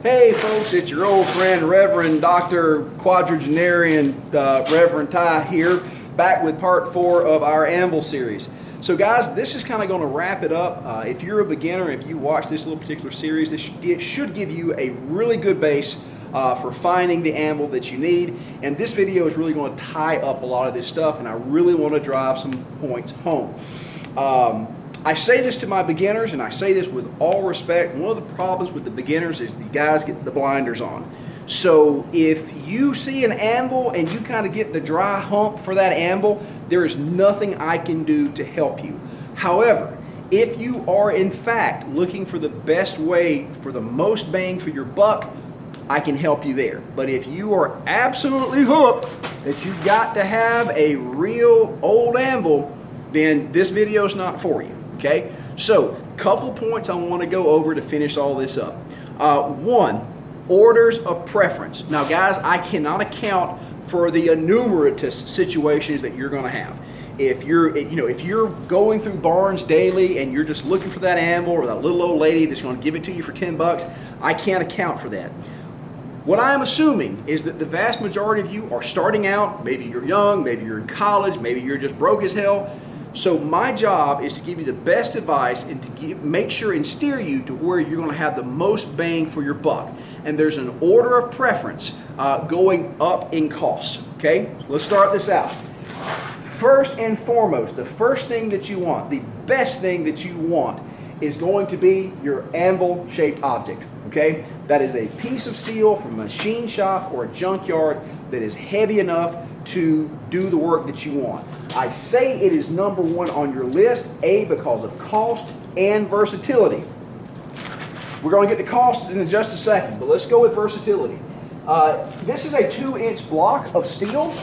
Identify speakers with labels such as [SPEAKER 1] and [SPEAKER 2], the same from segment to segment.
[SPEAKER 1] Hey folks, it's your old friend Reverend Dr. Quadragenarian Reverend Ty here, back with part 4 of our Anvil series. So guys, this is kind of going to wrap it up. If you're a beginner, if you watch this little particular series, it should give you a really good base for finding the anvil that you need. And this video is really going to tie up a lot of this stuff, and I really want to drive some points home. I say this to my beginners, and I say this with all respect. One of the problems with the beginners is the guys get the blinders on. So if you see an anvil and you kind of get the dry hump for that anvil, there is nothing I can do to help you. However, if you are in fact looking for the best way for the most bang for your buck, I can help you there. But if you are absolutely hooked that you've got to have a real old anvil, then this video is not for you. Okay, so couple points I want to go over to finish all this up. One, orders of preference. Now guys, I cannot account for the enumeratous situations that you're going to have. If you're going through Barnes daily and you're just looking for that anvil or that little old lady that's going to give it to you for 10 bucks, I can't account for that. What I'm assuming is that the vast majority of you are starting out. Maybe you're young, maybe you're in college, maybe you're just broke as hell. So my job is to give you the best advice and to make sure and steer you to where you're going to have the most bang for your buck. And there's an order of preference going up in costs. Okay, let's start this out. First and foremost, the first thing that you want, the best thing that you want, is going to be your anvil-shaped object. Okay, that is a piece of steel from a machine shop or a junkyard that is heavy enough to do the work that you want. I say it is number one on your list, A, because of cost and versatility. We're going to get to costs in just a second, but let's go with versatility. This is a 2-inch block of steel.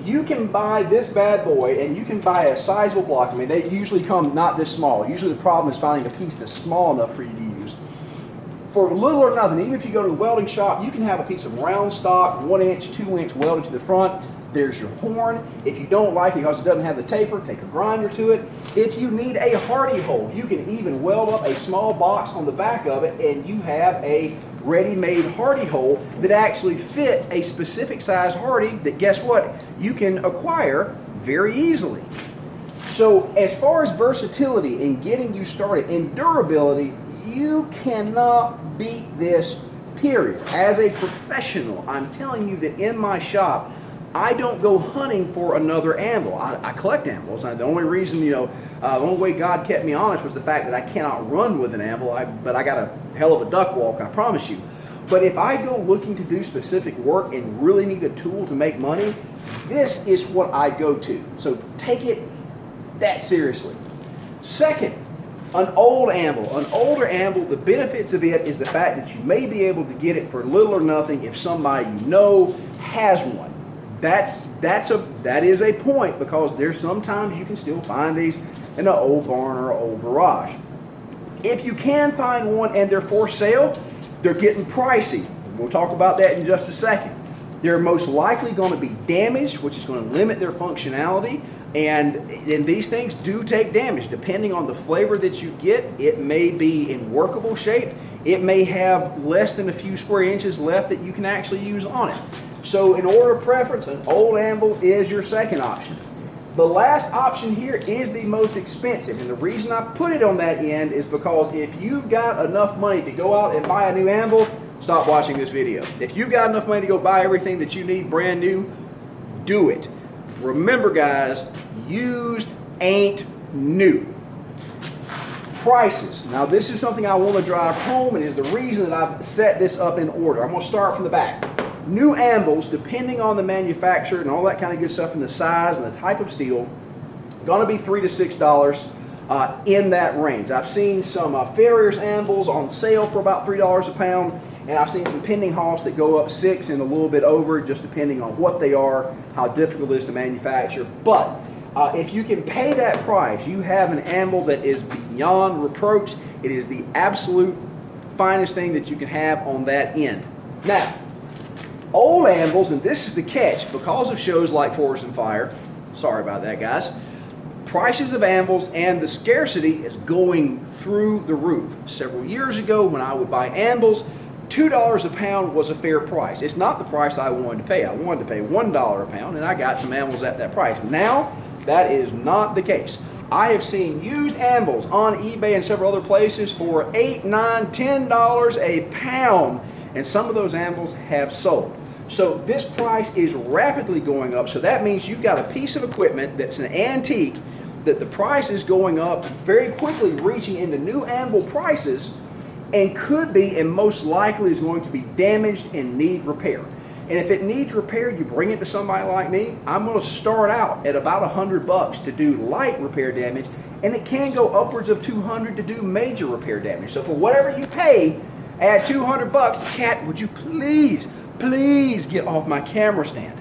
[SPEAKER 1] You can buy this bad boy and you can buy a sizable block. I mean, they usually come not this small. Usually the problem is finding a piece that's small enough for you to use. For little or nothing, even if you go to the welding shop, you can have a piece of round stock, 1-inch, 2-inch welded to the front. There's your horn. If you don't like it because it doesn't have the taper, take a grinder to it. If you need a hardy hole, you can even weld up a small box on the back of it and you have a ready-made hardy hole that actually fits a specific size hardy that, guess what, you can acquire very easily. So as far as versatility and getting you started in durability, you cannot beat this, period. As a professional, I'm telling you that in my shop, I don't go hunting for another anvil. I collect anvils. The only reason, the only way God kept me honest was the fact that I cannot run with an anvil, but I got a hell of a duck walk, I promise you. But if I go looking to do specific work and really need a tool to make money, this is what I go to. So take it that seriously. Second, an old anvil. An older anvil, the benefits of it is the fact that you may be able to get it for little or nothing if somebody you know has one. That is a point, because there's sometimes you can still find these in an old barn or an old garage. If you can find one and they're for sale, they're getting pricey. We'll talk about that in just a second. They're most likely going to be damaged, which is going to limit their functionality. And these things do take damage. Depending on the flavor that you get, it may be in workable shape. It may have less than a few square inches left that you can actually use on it. So in order of preference, an old anvil is your second option. The last option here is the most expensive. And the reason I put it on that end is because if you've got enough money to go out and buy a new anvil, stop watching this video. If you've got enough money to go buy everything that you need brand new, do it. Remember guys, used ain't new. Prices. Now this is something I want to drive home, and is the reason that I've set this up in order. I'm going to start from the back. New anvils, depending on the manufacturer and all that kind of good stuff and the size and the type of steel, going to be $3 to $6 in that range. I've seen some Farrier's anvils on sale for about $3 a pound. And I've seen some pending hoss that go up $6 and a little bit over, just depending on what they are, how difficult it is to manufacture. But if you can pay that price, you have an anvil that is beyond reproach. It is the absolute finest thing that you can have on that end. Now, old anvils, and this is the catch, because of shows like Forest and Fire, sorry about that guys, prices of anvils and the scarcity is going through the roof. Several years ago when I would buy anvils, $2 a pound was a fair price. It's not the price I wanted to pay. I wanted to pay $1 a pound, and I got some anvils at that price. Now, that is not the case. I have seen used anvils on eBay and several other places for $8, $9, $10 a pound, and some of those anvils have sold. So this price is rapidly going up, so that means you've got a piece of equipment that's an antique that the price is going up very quickly, reaching into new anvil prices, and could be and most likely is going to be damaged and need repair. And if it needs repair, you bring it to somebody like me. I'm going to start out at about $100 to do light repair damage, and it can go upwards of $200 to do major repair damage. So for whatever you pay, add $200. Cat, would you please get off my camera stand?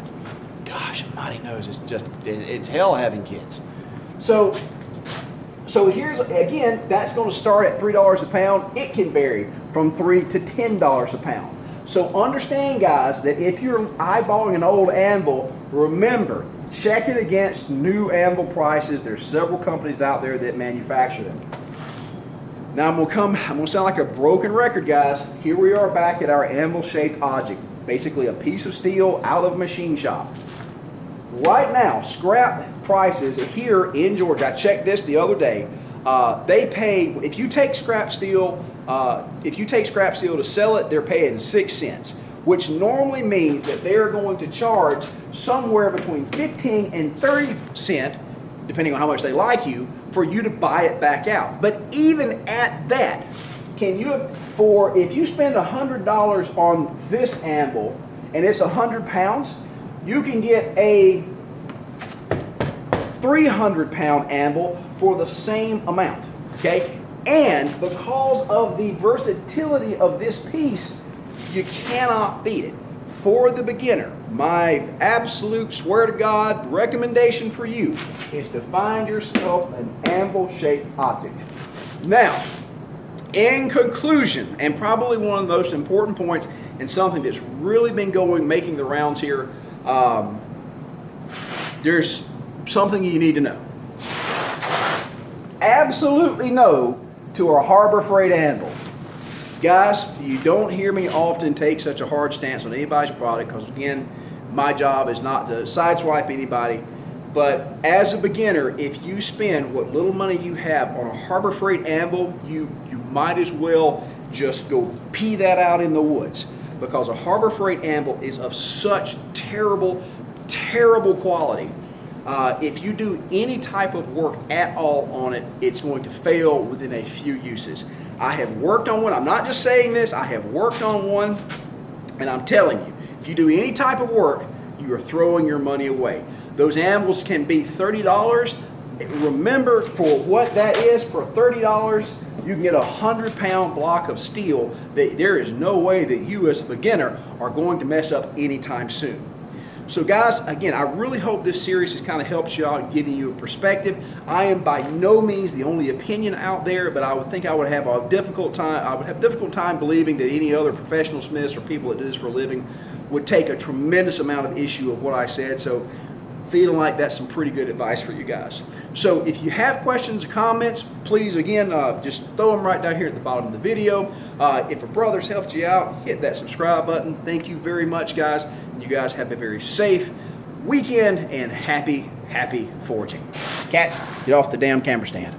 [SPEAKER 1] Gosh, mighty knows, it's hell having kids. So here's, again, that's going to start at $3 a pound. It can vary from $3 to $10 a pound. So understand, guys, that if you're eyeballing an old anvil, remember, check it against new anvil prices. There's several companies out there that manufacture them. Now I'm going to sound like a broken record, guys. Here we are back at our anvil-shaped object, basically a piece of steel out of a machine shop. Right now, scrap prices here in Georgia, I checked this the other day, they pay, if you take scrap steel to sell it, they're paying 6 cents, which normally means that they're going to charge somewhere between 15 and 30 cents, depending on how much they like you, for you to buy it back out. But even at that, if you spend $100 on this anvil and it's 100 pounds, you can get a 300-pound anvil for the same amount, okay? And because of the versatility of this piece, you cannot beat it. For the beginner, my absolute swear to God recommendation for you is to find yourself an anvil-shaped object. Now, in conclusion, and probably one of the most important points and something that's really been making the rounds here, there's something you need to know. Absolutely no to a Harbor Freight anvil. Guys, you don't hear me often take such a hard stance on anybody's product because, again, my job is not to sideswipe anybody. But as a beginner, if you spend what little money you have on a Harbor Freight anvil, you might as well just go pee that out in the woods, because a Harbor Freight anvil is of such terrible quality. If you do any type of work at all on it, it's going to fail within a few uses. I have worked on one. I'm not just saying this. I have worked on one, and I'm telling you, if you do any type of work, you are throwing your money away. Those anvils can be $30. Remember, for what that is, for $30, you can get a 100-pound block of steel that there is no way that you as a beginner are going to mess up anytime soon. So guys, again, I really hope this series has kind of helped you out and given you a perspective. I am by no means the only opinion out there, but I would think I would have a difficult time believing that any other professional smiths or people that do this for a living would take a tremendous amount of issue of what I said. So feeling like that's some pretty good advice for you guys. So if you have questions or comments, please, again, just throw them right down here at the bottom of the video. If a brother's helped you out, hit that subscribe button. Thank you very much, guys. You guys have a very safe weekend and happy foraging. Cats, get off the damn camera stand.